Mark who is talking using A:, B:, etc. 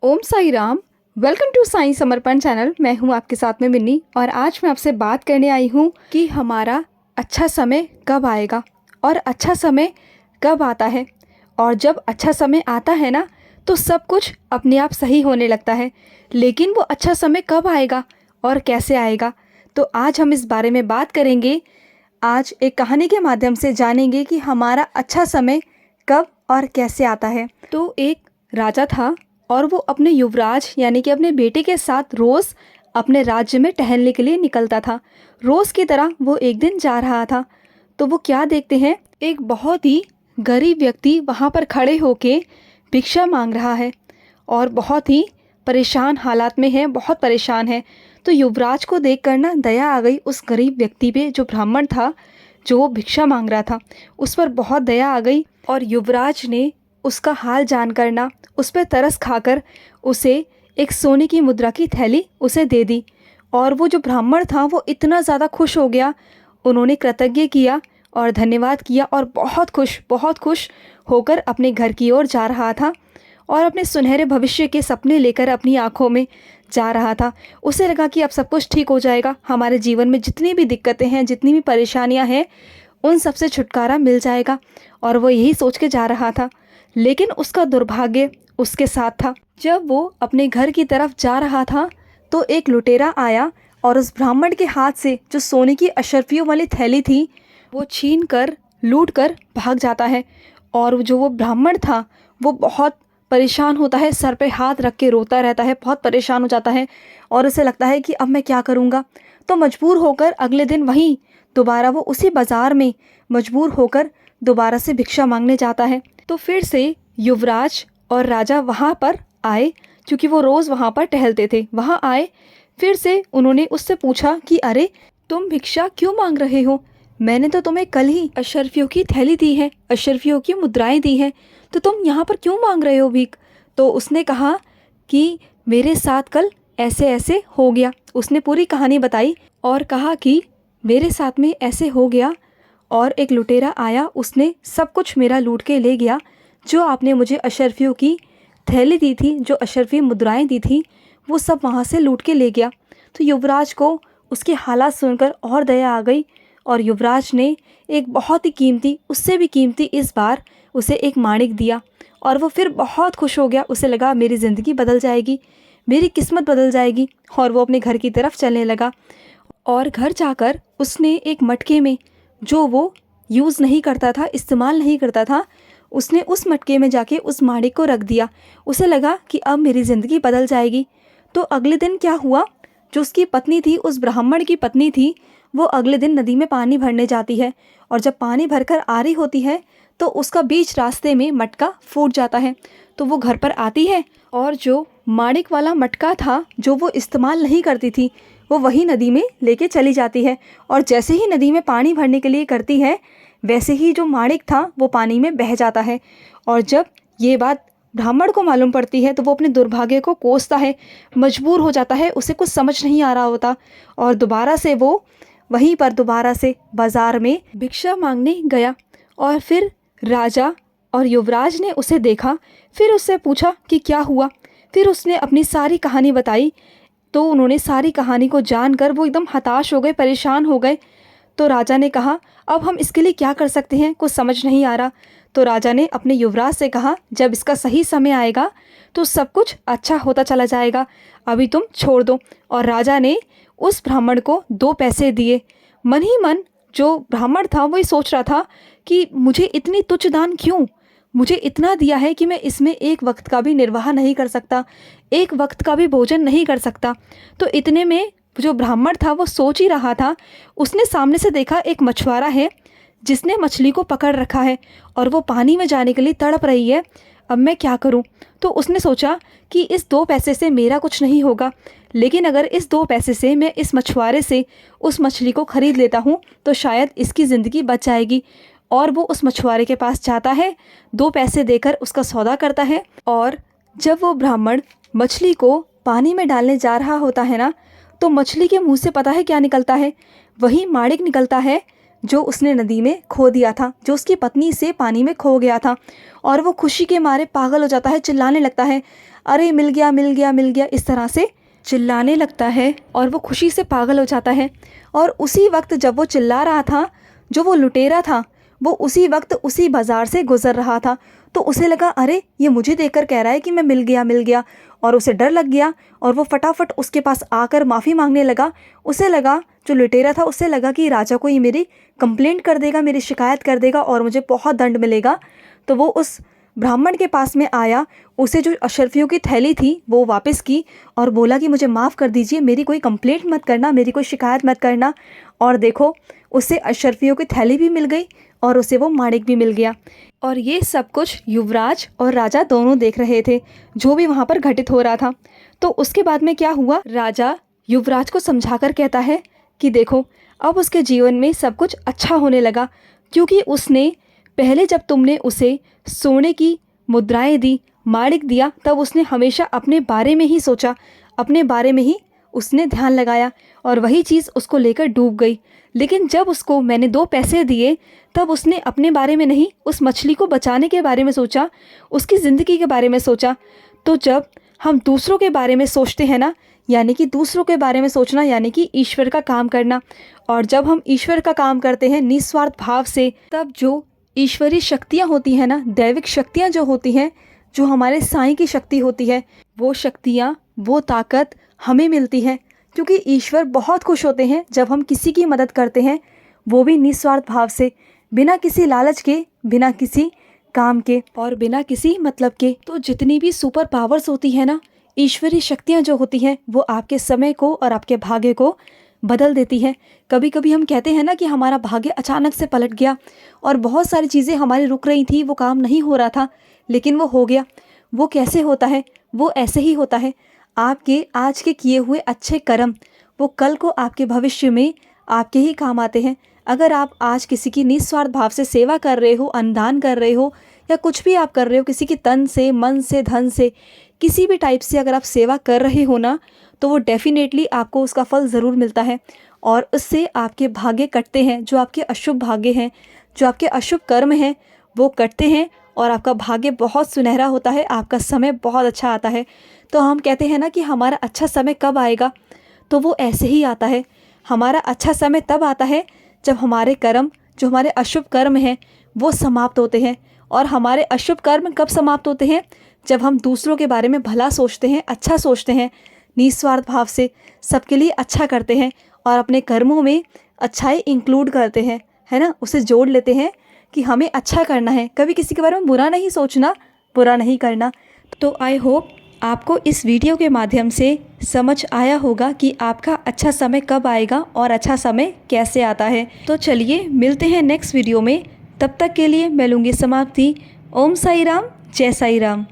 A: Om Sai Ram. Welcome to Sai Samarpan channel. मैं हूं आपके साथ में मिन्नी और आज मैं आपसे बात करने आई हूं कि हमारा अच्छा समय कब आएगा और अच्छा समय कब आता है। और जब अच्छा समय आता है ना तो सब कुछ अपने आप सही होने लगता है, लेकिन वो अच्छा समय कब आएगा और कैसे आएगा, तो आज हम इस बारे में बात करेंगे। आज एक कहानी के माध्यम से जानेंगे कि हमारा अच्छा समय कब और कैसे आता है। तो एक राजा था और वो अपने युवराज यानी कि अपने बेटे के साथ रोज़ अपने राज्य में टहलने के लिए निकलता था। रोज़ की तरह वो एक दिन जा रहा था तो वो क्या देखते हैं, एक बहुत ही गरीब व्यक्ति वहाँ पर खड़े होके भिक्षा मांग रहा है और बहुत ही परेशान हालात में है, बहुत परेशान है। तो युवराज को देखकर ना दया आ गई उस गरीब व्यक्ति पे, जो ब्राह्मण था, जो वो भिक्षा मांग रहा था, उस पर बहुत दया आ गई। और युवराज ने उसका हाल जानकर ना उस पर तरस खाकर उसे एक सोने की मुद्रा की थैली उसे दे दी। और वो जो ब्राह्मण था वो इतना ज़्यादा खुश हो गया, उन्होंने कृतज्ञ किया और धन्यवाद किया और बहुत खुश होकर अपने घर की ओर जा रहा था और अपने सुनहरे भविष्य के सपने लेकर अपनी आंखों में जा रहा था। उसे लगा कि अब सब कुछ ठीक हो जाएगा, हमारे जीवन में जितनी भी दिक्कतें हैं, जितनी भी परेशानियां हैं, उन सब से छुटकारा मिल जाएगा। और वो यही सोच के जा रहा था, लेकिन उसका दुर्भाग्य उसके साथ था। जब वो अपने घर की तरफ जा रहा था तो एक लुटेरा आया और उस ब्राह्मण के हाथ से जो सोने की अशर्फियों वाली थैली थी वो छीन कर लूट कर भाग जाता है। और जो वो ब्राह्मण था वो बहुत परेशान होता है, सर पे हाथ रख के रोता रहता है, बहुत परेशान हो जाता है और उसे लगता है कि अब मैं क्या करूँगा। तो मजबूर होकर अगले दिन वहीं दोबारा वो उसी बाज़ार में मजबूर होकर दोबारा से भिक्षा मांगने जाता है। तो फिर से युवराज और राजा वहाँ पर आए, क्योंकि वो रोज़ वहाँ पर टहलते थे। वहाँ आए, फिर से उन्होंने उससे पूछा कि अरे तुम भिक्षा क्यों मांग रहे हो, मैंने तो तुम्हें कल ही अशर्फियों की थैली दी है, अशर्फियों की मुद्राएं दी हैं, तो तुम यहाँ पर क्यों मांग रहे हो भीख। तो उसने कहा कि मेरे साथ कल ऐसे ऐसे हो गया। उसने पूरी कहानी बताई और कहा कि मेरे साथ में ऐसे हो गया और एक लुटेरा आया, उसने सब कुछ मेरा लूट के ले गया, जो आपने मुझे अशर्फियों की थैली दी थी, जो अशर्फी मुद्राएं दी थी, वो सब वहाँ से लूट के ले गया। तो युवराज को उसके हालात सुनकर और दया आ गई और युवराज ने एक बहुत ही कीमती, उससे भी कीमती इस बार उसे एक माणिक दिया। और वो फिर बहुत खुश हो गया, उसे लगा मेरी ज़िंदगी बदल जाएगी, मेरी किस्मत बदल जाएगी। और वो अपने घर की तरफ चलने लगा और घर जाकर उसने एक मटके में, जो वो यूज़ नहीं करता था, इस्तेमाल नहीं करता था, उसने उस मटके में जाके उस माणिक को रख दिया। उसे लगा कि अब मेरी ज़िंदगी बदल जाएगी। तो अगले दिन क्या हुआ, जो उसकी पत्नी थी, उस ब्राह्मण की पत्नी थी, वो अगले दिन नदी में पानी भरने जाती है और जब पानी भरकर आ रही होती है तो उसका बीच रास्ते में मटका फूट जाता है। तो वो घर पर आती है और जो माणिक वाला मटका था, जो वो इस्तेमाल नहीं करती थी, वो वही नदी में लेके चली जाती है। और जैसे ही नदी में पानी भरने के लिए करती है, वैसे ही जो माणिक था वो पानी में बह जाता है। और जब ये बात ब्राह्मण को मालूम पड़ती है तो वो अपने दुर्भाग्य को कोसता है, मजबूर हो जाता है, उसे कुछ समझ नहीं आ रहा होता और दोबारा से वो वहीं पर दोबारा से बाज़ार में भिक्षा मांगने गया। और फिर राजा और युवराज ने उसे देखा, फिर उससे पूछा कि क्या हुआ। फिर उसने अपनी सारी कहानी बताई। तो उन्होंने सारी कहानी को जानकर वो एकदम हताश हो गए, परेशान हो गए। तो राजा ने कहा अब हम इसके लिए क्या कर सकते हैं, कुछ समझ नहीं आ रहा। तो राजा ने अपने युवराज से कहा जब इसका सही समय आएगा तो सब कुछ अच्छा होता चला जाएगा, अभी तुम छोड़ दो। और राजा ने उस ब्राह्मण को 2 पैसे दिए। मन ही मन जो ब्राह्मण था वो ये सोच रहा था कि मुझे इतनी तुच्छ दान क्यों, मुझे इतना दिया है कि मैं इसमें एक वक्त का भी निर्वाह नहीं कर सकता, एक वक्त का भी भोजन नहीं कर सकता। तो इतने में जो ब्राह्मण था वो सोच ही रहा था, उसने सामने से देखा एक मछुआरा है जिसने मछली को पकड़ रखा है और वो पानी में जाने के लिए तड़प रही है, अब मैं क्या करूं। तो उसने सोचा कि इस 2 पैसे से मेरा कुछ नहीं होगा, लेकिन अगर इस 2 पैसे से मैं इस मछुआरे से उस मछली को ख़रीद लेता हूं तो शायद इसकी ज़िंदगी बच जाएगी। और वो उस मछुआरे के पास जाता है, 2 पैसे देकर उसका सौदा करता है। और जब वो ब्राह्मण मछली को पानी में डालने जा रहा होता है ना, तो मछली के मुंह से पता है क्या निकलता है, वही माणिक निकलता है जो उसने नदी में खो दिया था, जो उसकी पत्नी से पानी में खो गया था। और वो खुशी के मारे पागल हो जाता है, चिल्लाने लगता है, अरे मिल गया मिल गया मिल गया, इस तरह से चिल्लाने लगता है और वो खुशी से पागल हो जाता है। और उसी वक्त जब वो चिल्ला रहा था, जो वो लुटेरा था वो उसी वक्त उसी बाज़ार से गुज़र रहा था। तो उसे लगा अरे ये मुझे देखकर कह रहा है कि मैं मिल गया, और उसे डर लग गया और वो फटाफट उसके पास आकर माफ़ी मांगने लगा। उसे लगा, जो लुटेरा था उसे लगा कि राजा को ये मेरी कंप्लेंट कर देगा, मेरी शिकायत कर देगा और मुझे बहुत दंड मिलेगा। तो वो उस ब्राह्मण के पास में आया, उसे जो अशर्फियों की थैली थी वो वापस की और बोला कि मुझे माफ़ कर दीजिए, मेरी कोई कंप्लेंट मत करना, मेरी कोई शिकायत मत करना। और देखो उसे अशर्फियों की थैली भी मिल गई और उसे वो माणिक भी मिल गया। और ये सब कुछ युवराज और राजा दोनों देख रहे थे, जो भी वहाँ पर घटित हो रहा था। तो उसके बाद में क्या हुआ, राजा युवराज को समझाकर कहता है कि देखो अब उसके जीवन में सब कुछ अच्छा होने लगा, क्योंकि उसने पहले जब तुमने उसे सोने की मुद्राएं दी, माणिक दिया, तब उसने हमेशा अपने बारे में ही सोचा, अपने बारे में ही उसने ध्यान लगाया और वही चीज़ उसको लेकर डूब गई। लेकिन जब उसको मैंने 2 पैसे दिए तब उसने अपने बारे में नहीं, उस मछली को बचाने के बारे में सोचा, उसकी ज़िंदगी के बारे में सोचा। तो जब हम दूसरों के बारे में सोचते हैं ना, यानी कि दूसरों के बारे में सोचना यानी कि ईश्वर का काम करना, और जब हम ईश्वर का काम करते हैं निस्वार्थ भाव से, तब जो ईश्वरीय शक्तियाँ होती हैं ना, दैविक शक्तियाँ जो होती हैं, जो हमारे साईं की शक्ति होती है, वो शक्तियाँ, वो ताकत हमें मिलती है। क्योंकि ईश्वर बहुत खुश होते हैं जब हम किसी की मदद करते हैं, वो भी निस्वार्थ भाव से, बिना किसी लालच के, बिना किसी काम के और बिना किसी मतलब के। तो जितनी भी सुपर पावर्स होती है ना, ईश्वरीय शक्तियाँ जो होती हैं, वो आपके समय को और आपके भाग्य को बदल देती है। कभी कभी हम कहते हैं ना कि हमारा भाग्य अचानक से पलट गया और बहुत सारी चीज़ें हमारी रुक रही थी, वो काम नहीं हो रहा था, लेकिन वो हो गया। वो कैसे होता है? वो ऐसे ही होता है। आपके आज के किए हुए अच्छे कर्म वो कल को आपके भविष्य में आपके ही काम आते हैं। अगर आप आज किसी की निस्वार्थ भाव से सेवा कर रहे हो, अन्नदान कर रहे हो, या कुछ भी आप कर रहे हो, किसी की तन से, मन से, धन से, किसी भी टाइप से अगर आप सेवा कर रहे हो ना, तो वो डेफिनेटली आपको उसका फल ज़रूर मिलता है। और उससे आपके भाग्य कटते हैं, जो आपके अशुभ भाग्य हैं, जो आपके अशुभ कर्म हैं, वो कटते हैं और आपका भाग्य बहुत सुनहरा होता है, आपका समय बहुत अच्छा आता है। तो हम कहते हैं ना कि हमारा अच्छा समय कब आएगा, तो वो ऐसे ही आता है। हमारा अच्छा समय तब आता है जब हमारे कर्म, जो हमारे अशुभ कर्म हैं, वो समाप्त होते हैं। और हमारे अशुभ कर्म कब समाप्त होते हैं? जब हम दूसरों के बारे में भला सोचते हैं, अच्छा सोचते हैं, निस्वार्थ भाव से सबके लिए अच्छा करते हैं और अपने कर्मों में अच्छाई इंक्लूड करते हैं, है ना, उसे जोड़ लेते हैं कि हमें अच्छा करना है, कभी किसी के बारे में बुरा नहीं सोचना, बुरा नहीं करना। तो आई होप आपको इस वीडियो के माध्यम से समझ आया होगा कि आपका अच्छा समय कब आएगा और अच्छा समय कैसे आता है। तो चलिए मिलते हैं नेक्स्ट वीडियो में, तब तक के लिए मैं लूँगी समाप्ति। ओम साई राम, जय साई राम।